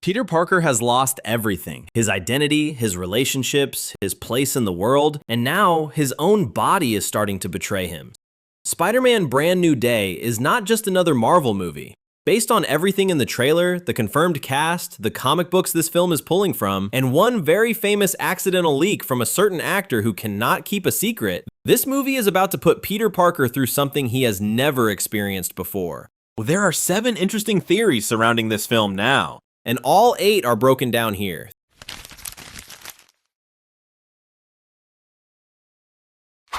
Peter Parker has lost everything. His identity, his relationships, his place in the world, and now his own body is starting to betray him. Spider-Man Brand New Day is not just another Marvel movie. Based on everything in the trailer, the confirmed cast, the comic books this film is pulling from, and one very famous accidental leak from a certain actor who cannot keep a secret, this movie is about to put Peter Parker through something he has never experienced before. Well, there are 7 interesting theories surrounding this film now, and all 8 are broken down here.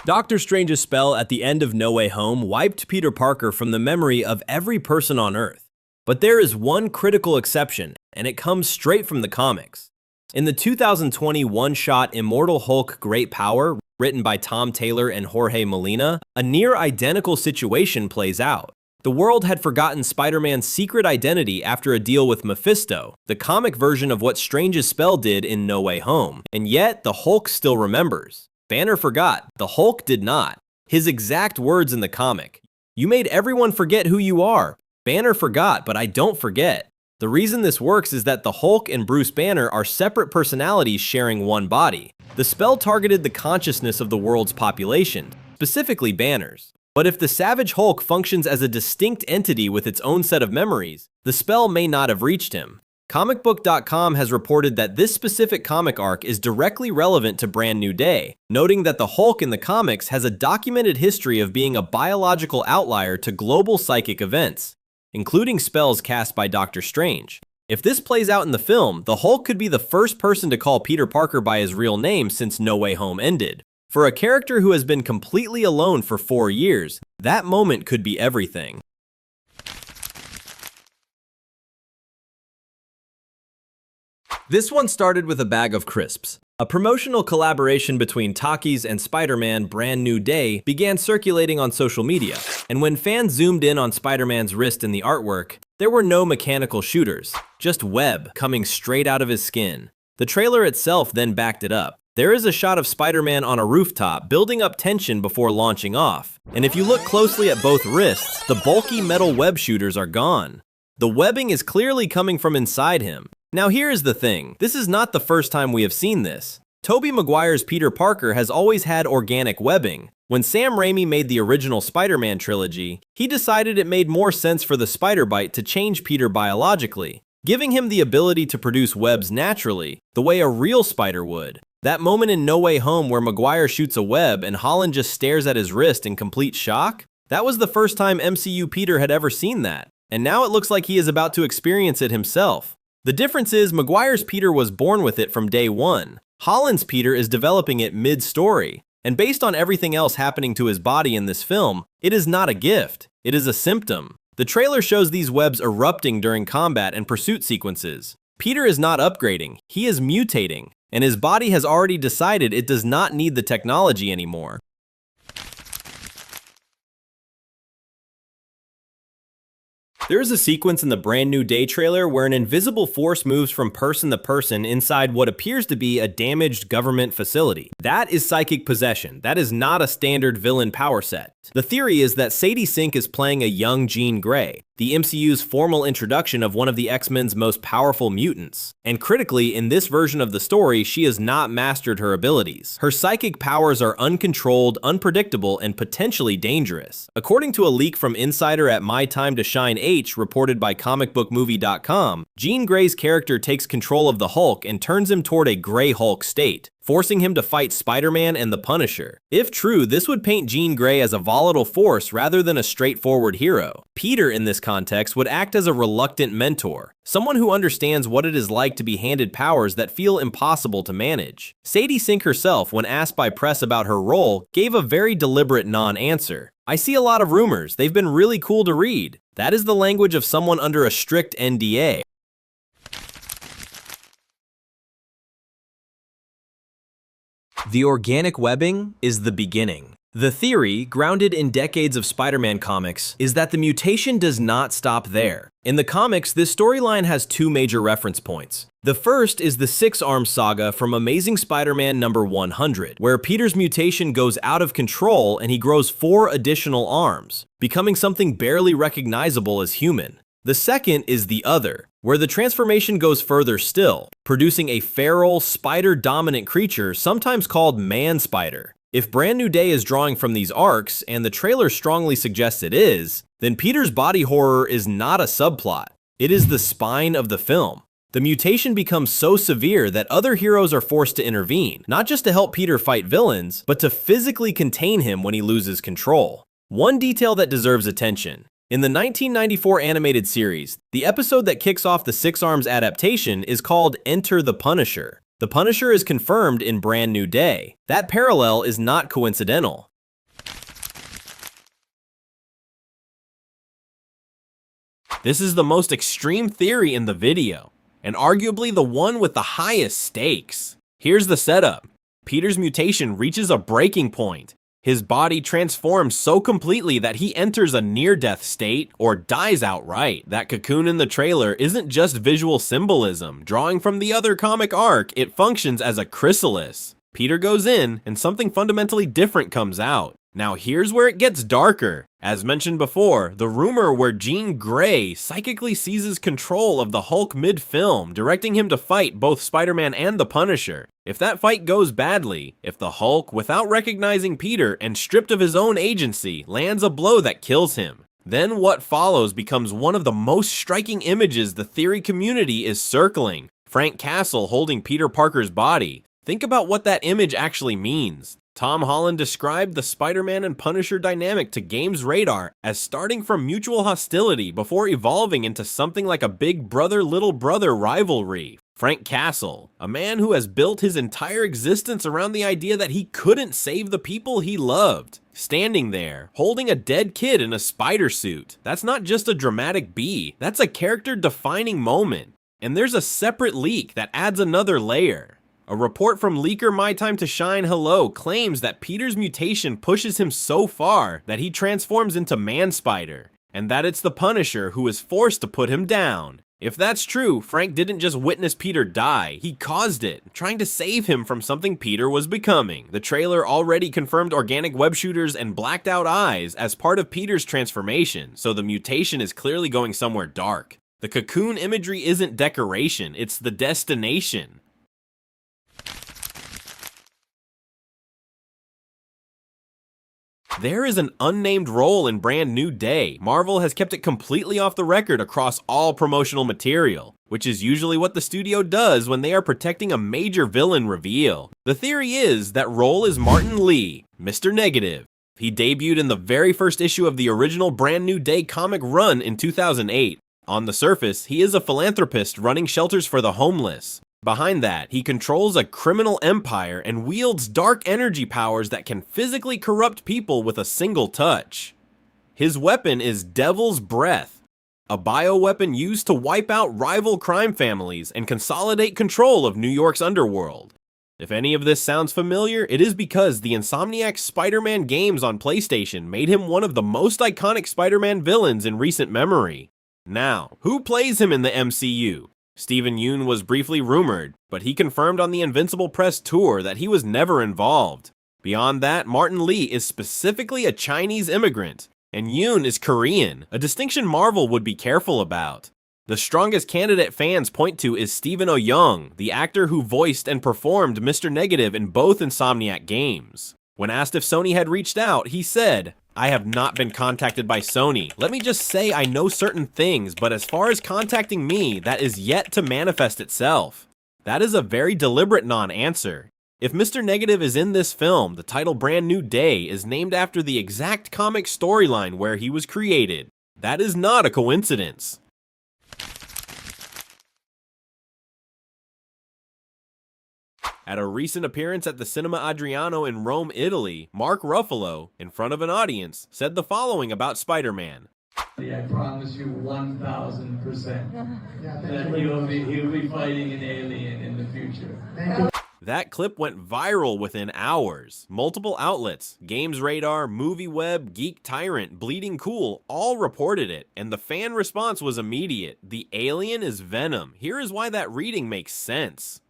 Doctor Strange's spell at the end of No Way Home wiped Peter Parker from the memory of every person on Earth. But there is one critical exception, and it comes straight from the comics. In the 2020 one-shot Immortal Hulk Great Power, written by Tom Taylor and Jorge Molina, a near-identical situation plays out. The world had forgotten Spider-Man's secret identity after a deal with Mephisto, the comic version of what Strange's spell did in No Way Home, and yet the Hulk still remembers. Banner forgot, the Hulk did not. His exact words in the comic: "You made everyone forget who you are. Banner forgot, but I don't forget." The reason this works is that the Hulk and Bruce Banner are separate personalities sharing one body. The spell targeted the consciousness of the world's population, specifically Banner's. But if the Savage Hulk functions as a distinct entity with its own set of memories, the spell may not have reached him. Comicbook.com has reported that this specific comic arc is directly relevant to Brand New Day, noting that the Hulk in the comics has a documented history of being a biological outlier to global psychic events, including spells cast by Doctor Strange. If this plays out in the film, the Hulk could be the first person to call Peter Parker by his real name since No Way Home ended. For a character who has been completely alone for 4 years, that moment could be everything. This one started with a bag of crisps. A promotional collaboration between Takis and Spider-Man Brand New Day began circulating on social media, and when fans zoomed in on Spider-Man's wrist in the artwork, there were no mechanical shooters, just web coming straight out of his skin. The trailer itself then backed it up. There is a shot of Spider-Man on a rooftop building up tension before launching off, and if you look closely at both wrists, the bulky metal web shooters are gone. The webbing is clearly coming from inside him. Now here is the thing, this is not the first time we have seen this. Tobey Maguire's Peter Parker has always had organic webbing. When Sam Raimi made the original Spider-Man trilogy, he decided it made more sense for the spider bite to change Peter biologically, giving him the ability to produce webs naturally, the way a real spider would. That moment in No Way Home where Maguire shoots a web and Holland just stares at his wrist in complete shock, that was the first time MCU Peter had ever seen that, and now it looks like he is about to experience it himself. The difference is Maguire's Peter was born with it from day one. Holland's Peter is developing it mid-story, and based on everything else happening to his body in this film, it is not a gift, it is a symptom. The trailer shows these webs erupting during combat and pursuit sequences. Peter is not upgrading, he is mutating, and his body has already decided it does not need the technology anymore. There is a sequence in the Brand New Day trailer where an invisible force moves from person to person inside what appears to be a damaged government facility. That is psychic possession. That is not a standard villain power set. The theory is that Sadie Sink is playing a young Jean Grey, the MCU's formal introduction of one of the X-Men's most powerful mutants. And critically, in this version of the story, she has not mastered her abilities. Her psychic powers are uncontrolled, unpredictable, and potentially dangerous. According to a leak from Insider at My Time to Shine H, reported by comicbookmovie.com, Jean Grey's character takes control of the Hulk and turns him toward a Grey Hulk state, forcing him to fight Spider-Man and the Punisher. If true, this would paint Jean Grey as a volatile force rather than a straightforward hero. Peter, in this context, would act as a reluctant mentor, someone who understands what it is like to be handed powers that feel impossible to manage. Sadie Sink herself, when asked by press about her role, gave a very deliberate non-answer. "I see a lot of rumors, they've been really cool to read." That is the language of someone under a strict NDA. The organic webbing is the beginning. The theory, grounded in decades of Spider-Man comics, is that the mutation does not stop there. In the comics, this storyline has 2 major reference points. The first is the 6-arm saga from Amazing Spider-Man number 100, where Peter's mutation goes out of control and he grows 4 additional arms, becoming something barely recognizable as human. The second is The Other, where the transformation goes further still, producing a feral, spider-dominant creature sometimes called man-spider. If Brand New Day is drawing from these arcs, and the trailer strongly suggests it is, then Peter's body horror is not a subplot. It is the spine of the film. The mutation becomes so severe that other heroes are forced to intervene, not just to help Peter fight villains, but to physically contain him when he loses control. One detail that deserves attention. In the 1994 animated series, the episode that kicks off the Six Arms adaptation is called Enter the Punisher. The Punisher is confirmed in Brand New Day. That parallel is not coincidental. This is the most extreme theory in the video, and arguably the one with the highest stakes. Here's the setup. Peter's mutation reaches a breaking point. His body transforms so completely that he enters a near-death state or dies outright. That cocoon in the trailer isn't just visual symbolism. Drawing from the other comic arc, it functions as a chrysalis. Peter goes in, and something fundamentally different comes out. Now here's where it gets darker. As mentioned before, the rumor where Jean Grey psychically seizes control of the Hulk mid-film, directing him to fight both Spider-Man and the Punisher. If that fight goes badly, if the Hulk, without recognizing Peter and stripped of his own agency, lands a blow that kills him, then what follows becomes one of the most striking images the theory community is circling. Frank Castle holding Peter Parker's body. Think about what that image actually means. Tom Holland described the Spider-Man and Punisher dynamic to Games Radar as starting from mutual hostility before evolving into something like a big brother-little brother rivalry. Frank Castle, a man who has built his entire existence around the idea that he couldn't save the people he loved. Standing there, holding a dead kid in a spider suit. That's not just a dramatic B, that's a character-defining moment. And there's a separate leak that adds another layer. A report from leaker My Time to Shine Hello claims that Peter's mutation pushes him so far that he transforms into Man-Spider, and that it's the Punisher who is forced to put him down. If that's true, Frank didn't just witness Peter die, he caused it, trying to save him from something Peter was becoming. The trailer already confirmed organic web shooters and blacked out eyes as part of Peter's transformation, so the mutation is clearly going somewhere dark. The cocoon imagery isn't decoration, it's the destination. There is an unnamed role in Brand New Day. Marvel has kept it completely off the record across all promotional material, which is usually what the studio does when they are protecting a major villain reveal. The theory is that role is Martin Lee, Mr. Negative. He debuted in the very first issue of the original Brand New Day comic run in 2008. On the surface, he is a philanthropist running shelters for the homeless. Behind that, he controls a criminal empire and wields dark energy powers that can physically corrupt people with a single touch. His weapon is Devil's Breath, a bioweapon used to wipe out rival crime families and consolidate control of New York's underworld. If any of this sounds familiar, it is because the Insomniac Spider-Man games on PlayStation made him one of the most iconic Spider-Man villains in recent memory. Now, who plays him in the MCU? Steven Yeun was briefly rumored, but he confirmed on the Invincible Press tour that he was never involved. Beyond that, Martin Lee is specifically a Chinese immigrant, and Yeun is Korean, a distinction Marvel would be careful about. The strongest candidate fans point to is Stephen Oh-young, the actor who voiced and performed Mr. Negative in both Insomniac games. When asked if Sony had reached out, he said, "I have not been contacted by Sony. Let me just say I know certain things, but as far as contacting me, that is yet to manifest itself." That is a very deliberate non-answer. If Mr. Negative is in this film, the title Brand New Day is named after the exact comic storyline where he was created. That is not a coincidence. At a recent appearance at the Cinema Adriano in Rome, Italy, Mark Ruffalo, in front of an audience, said the following about Spider-Man. I promise you 1,000% that he'll be fighting an alien in the future. That clip went viral within hours. Multiple outlets, Games Radar, MovieWeb, Geek Tyrant, Bleeding Cool, all reported it, and the fan response was immediate. The alien is Venom. Here is why that reading makes sense.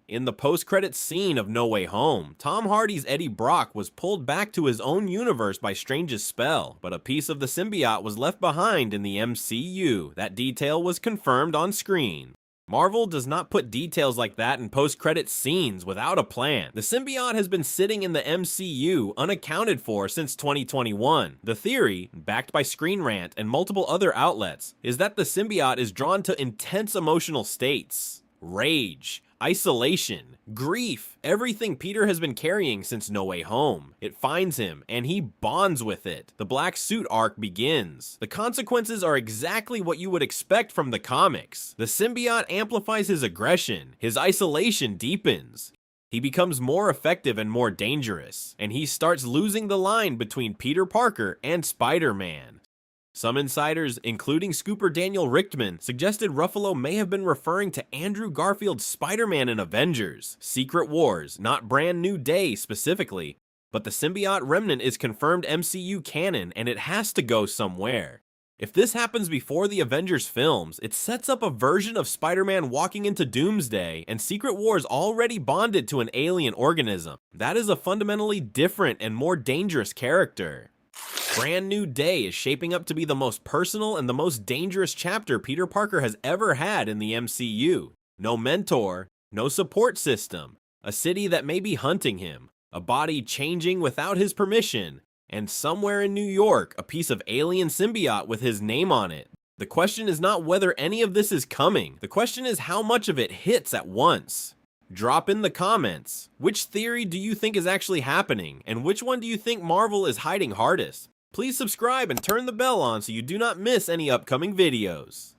In the post-credits scene of No Way Home, Tom Hardy's Eddie Brock was pulled back to his own universe by Strange's spell, but a piece of the symbiote was left behind in the MCU. That detail was confirmed on screen. Marvel does not put details like that in post-credits scenes without a plan. The symbiote has been sitting in the MCU unaccounted for since 2021. The theory, backed by Screen Rant and multiple other outlets, is that the symbiote is drawn to intense emotional states. Rage, isolation, grief, everything Peter has been carrying since No Way Home. It finds him, and he bonds with it. The Black Suit arc begins. The consequences are exactly what you would expect from the comics. The symbiote amplifies his aggression. His isolation deepens. He becomes more effective and more dangerous, and he starts losing the line between Peter Parker and Spider-Man. Some insiders, including scooper Daniel Richtman, suggested Ruffalo may have been referring to Andrew Garfield's Spider-Man in Avengers, Secret Wars, not Brand New Day specifically, but the symbiote remnant is confirmed MCU canon and it has to go somewhere. If this happens before the Avengers films, it sets up a version of Spider-Man walking into Doomsday and Secret Wars already bonded to an alien organism. That is a fundamentally different and more dangerous character. Brand New Day is shaping up to be the most personal and the most dangerous chapter Peter Parker has ever had in the MCU. No mentor, no support system, a city that may be hunting him, a body changing without his permission, and somewhere in New York, a piece of alien symbiote with his name on it. The question is not whether any of this is coming, the question is how much of it hits at once. Drop in the comments. Which theory do you think is actually happening, and which one do you think Marvel is hiding hardest? Please subscribe and turn the bell on so you do not miss any upcoming videos.